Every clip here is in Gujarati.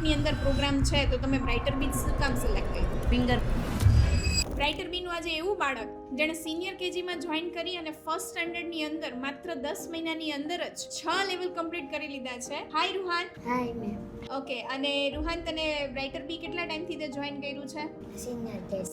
માર્કેટની અંદર પ્રોગ્રામ છે તો તમે બ્રાઇટર બીજ શું કામ સિલેક્ટ કર્યું? ફિંગર બ્રાઇટર બીનું આજે એવું બાળક જેણે સિનિયર કેજીમાં જોઈન કરી અને ફર્સ્ટ સ્ટાન્ડર્ડની અંદર માત્ર 10 મહિનાની અંદર જ 6 લેવલ કમ્પ્લીટ કરી લીધા છે. હાય રૂહાન. હાય મેમ. ઓકે, અને રૂહાન તને બ્રાઇટર બી કેટલા ટાઈમથી તે જોઈન કર્યું છે?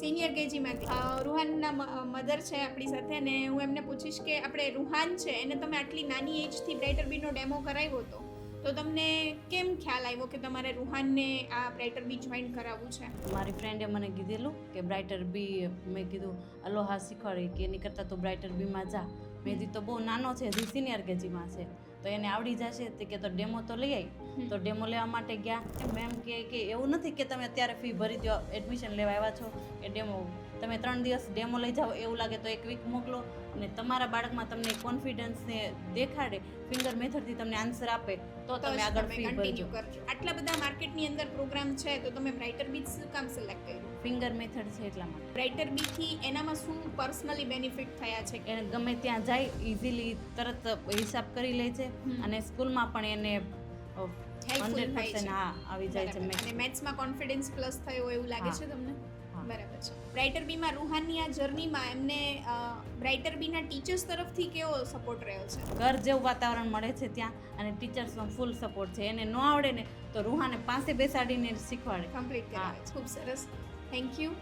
સિનિયર કેજીમાંથી. રૂહાનના મધર છે આપણી સાથે અને હું એમને પૂછીશ કે આપણે રૂહાન છે એને તમે આટલી નાની એજથી બ્રાઇટર બીનો ડેમો કરાવ્યો હતો તો તમને કેમ ખ્યાલ આવ્યો કે તમારે રૂહાનને આ બ્રાઇટર બી જોઈન કરાવવું છે? મારી ફ્રેન્ડે મને કીધેલું કે બ્રાઇટર બી, મેં કીધું અલોહા શીખવાડી કે એની કરતાં તો બ્રાઇટર બીમાં જા. મેં કીધું તો બહુ નાનો છે, હજી સિનિયર કેજીમાં છે તો એને આવડી જશે તે કે તો ડેમો તો લઈ આવી. તો ડેમો લેવા માટે ગયા. મેમ કે એવું નથી કે તમે અત્યારે ફી ભરી દો, એડમિશન લેવા આવ્યા છો એ ડેમો તમે 3 દિવસ ડેમો લઈ જાઓ એવું લાગે તો 1 વીક મોકલો અને તમારા બાળકમાં તમને કોન્ફિડન્સને દેખાડે, ફિંગર મેથડથી તમને આન્સર આપે તો તમે આગળ ફી ભરજો. આટલા બધા માર્કેટની અંદર પ્રોગ્રામ છે તો તમે બ્રાઇટર બીજ શું કામ સિલેક્ટ કર્યું? ફિંગર મેથડ છે એટલા માટે. બ્રાઇટર બીથી એનામાં શું પર્સનલી બેનિફિટ થયા છે? એને ગમે ત્યાં જાય ઇઝીલી તરત હિસાબ કરી લે છે અને સ્કૂલમાં પણ એને હેલ્પફુલ થાય 100% છે. હા આવી જાય છે. અને મેથ્સમાં કોન્ફિડન્સ પ્લસ થયો એવું લાગે હા. છે તમને? હા. બરાબર છે. બ્રાઇટર બીમાં રૂહાનની આ જર્નીમાં એમને બ્રાઇટર બીના ટીચર્સ તરફથી કેવો સપોર્ટ રહ્યો છે? ઘર જેવું વાતાવરણ મળે છે ત્યાં અને ટીચર્સનો ફૂલ સપોર્ટ છે. એને ન આવડે ને તો રૂહાને પાસે બેસાડીને શીખવાડે. કમ્પ્લીટ હા. કરાવે છે. ખૂબ સરસ. Thank you.